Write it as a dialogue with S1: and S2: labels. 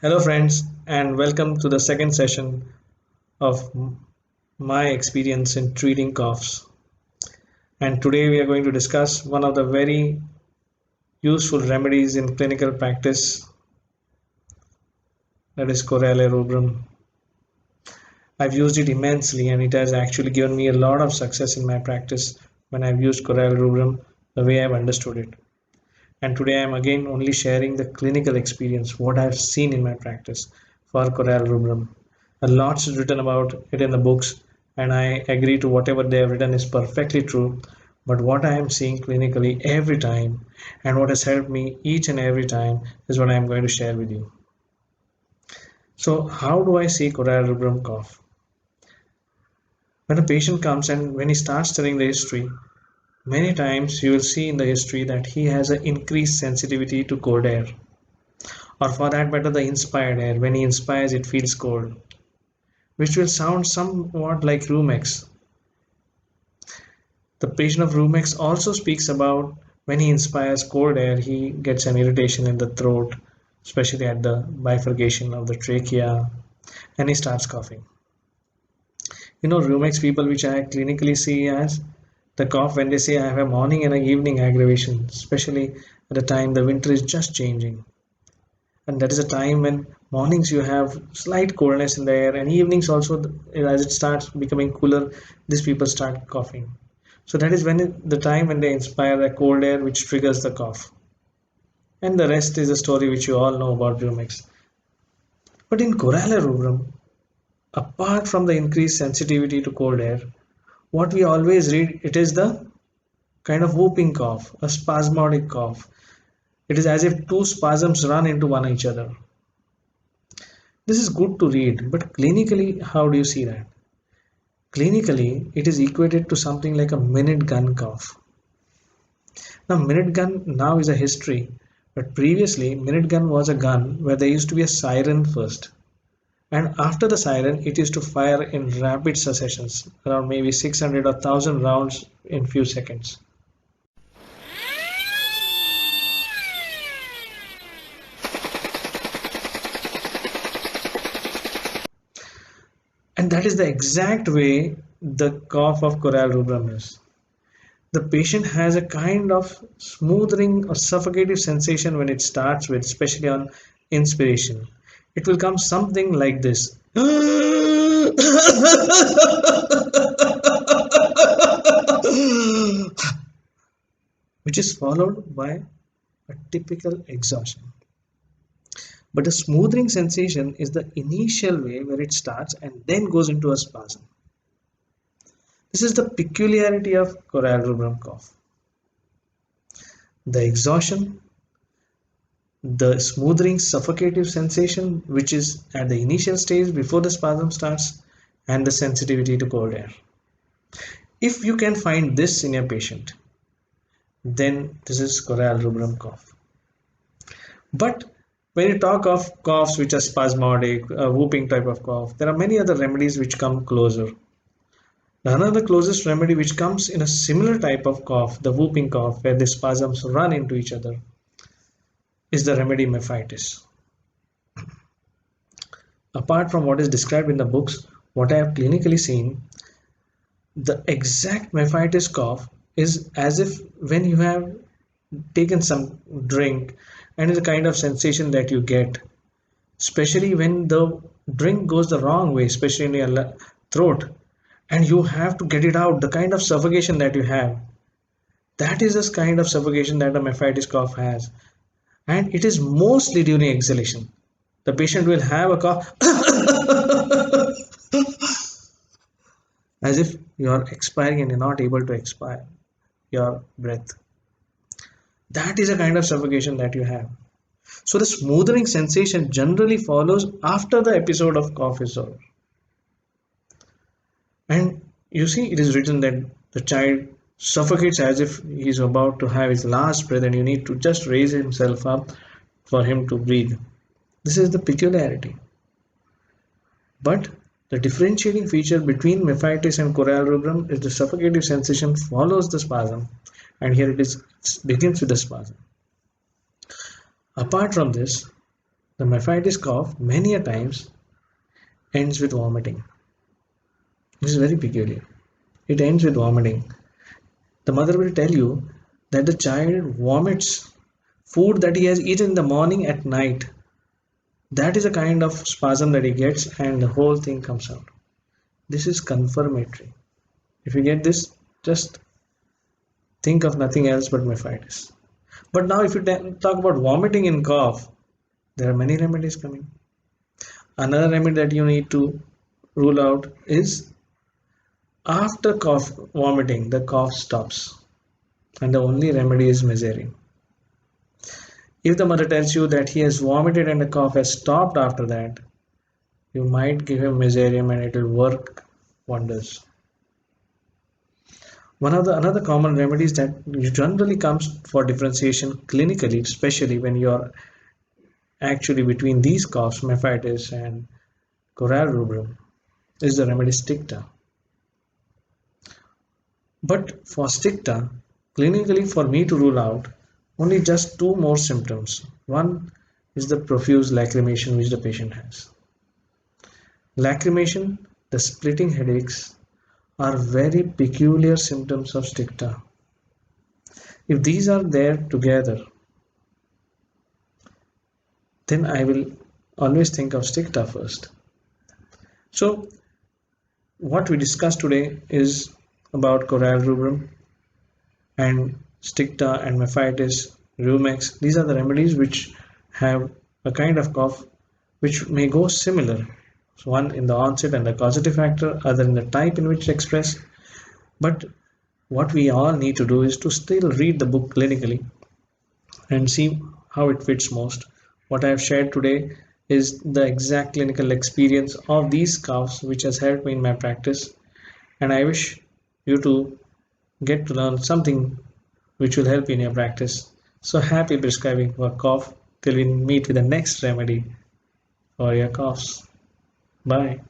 S1: Hello, friends, and welcome to the second session of my experience in treating coughs. And today we are going to discuss one of the very useful remedies in clinical practice, that is Corella rubrum. I've used it immensely, and it has actually given me a lot of success in my practice when I've used Corella rubrum the way I've understood it. And today I'm again only sharing the clinical experience, what I've seen in my practice for Corella rubrum. A lot is written about it in the books, and I agree to whatever they have written is perfectly true. But what I am seeing clinically every time, and what has helped me each and every time, is what I am going to share with you. So, how do I see Corella rubrum cough? When a patient comes and when he starts telling the history, many times you will see in the history that he has an increased sensitivity to cold air, or for that matter, the inspired air. When he inspires, it feels cold, which will sound somewhat like Rumex. The patient of Rumex also speaks about when he inspires cold air, he gets an irritation in the throat, especially at the bifurcation of the trachea, and he starts coughing. Rumex people, which I clinically see as the cough when they say I have a morning and an evening aggravation, especially at the time the winter is just changing. And that is a time when mornings you have slight coldness in the air, and evenings also, as it starts becoming cooler, these people start coughing. So that is the time when they inspire a cold air which triggers the cough. And the rest is a story which you all know about Brumix. But in Coralla rubrum, apart from the increased sensitivity to cold air, what we always read, it is the kind of whooping cough, a spasmodic cough. It is as if two spasms run into one each other. This is good to read, but clinically, how do you see that? Clinically, it is equated to something like a minute gun cough. Now, minute gun now is a history, but previously, minute gun was a gun where there used to be a siren first. And after the siren, it used to fire in rapid successions, around maybe 600 or 1000 rounds in few seconds. And that is the exact way the cough of Corral rubrum is. The patient has a kind of smoothing or suffocative sensation when it starts with, especially on inspiration. It will come something like this, which is followed by a typical exhaustion. But a smoothing sensation is the initial way where it starts and then goes into a spasm. This is the peculiarity of Corral rubrum cough. The exhaustion, the smoothing suffocative sensation, which is at the initial stage before the spasm starts, and the sensitivity to cold air. If you can find this in your patient, then this is Corral rubrum cough. But when you talk of coughs which are spasmodic, a whooping type of cough, there are many other remedies which come closer. Another closest remedy which comes in a similar type of cough, the whooping cough, where the spasms run into each other, is the remedy mephitis. Apart from what is described in the books, what I have clinically seen, the exact mephitis cough is as if when you have taken some drink, and is a kind of sensation that you get, especially when the drink goes the wrong way, especially in your throat, and you have to get it out, the kind of suffocation that you have, that is the kind of suffocation that a mephitis cough has. And it is mostly during exhalation. The patient will have a cough as if you are expiring and you're not able to expire your breath. That is a kind of suffocation that you have. So the smoothing sensation generally follows after the episode of cough is over. And you see, it is written that the child suffocates as if he is about to have his last breath, and you need to just raise himself up for him to breathe. This is the peculiarity. But the differentiating feature between mephitis and Corral rubrum is the suffocative sensation follows the spasm, and here it begins with the spasm. Apart from this, The Mephaitis cough many a times ends with vomiting. This is very peculiar. It ends with vomiting. The mother will tell you that the child vomits food that he has eaten in the morning at night. That is a kind of spasm that he gets, and the whole thing comes out. This is confirmatory. If you get this, just think of nothing else but Mephaitis. But now, if you talk about vomiting in cough, there are many remedies coming. Another remedy that you need to rule out is after cough vomiting, the cough stops, and the only remedy is Mezerin. If the mother tells you that he has vomited and the cough has stopped after that, you might give him Meserium and it will work wonders. One of the another common remedies that generally comes for differentiation clinically, especially when you are actually between these coughs, Mephaitis and Coral rubrum, is the remedy Sticta. But for Sticta, clinically for me to rule out only just two more symptoms. One is the profuse lacrimation which the patient has. Lacrimation, the splitting headaches are very peculiar symptoms of Sticta. If these are there together, then I will always think of Sticta first. So, what we discussed today is about Coral rubrum and Sticta and Mephaitis, Rheumex. These are the remedies which have a kind of cough which may go similar. So one in the onset and the causative factor, other in the type in which it's expressed. But what we all need to do is to still read the book clinically and see how it fits most. What I have shared today is the exact clinical experience of these coughs which has helped me in my practice, and I wish you to get to learn something which will help you in your practice. So happy prescribing for cough till we meet with the next remedy for your coughs. Bye.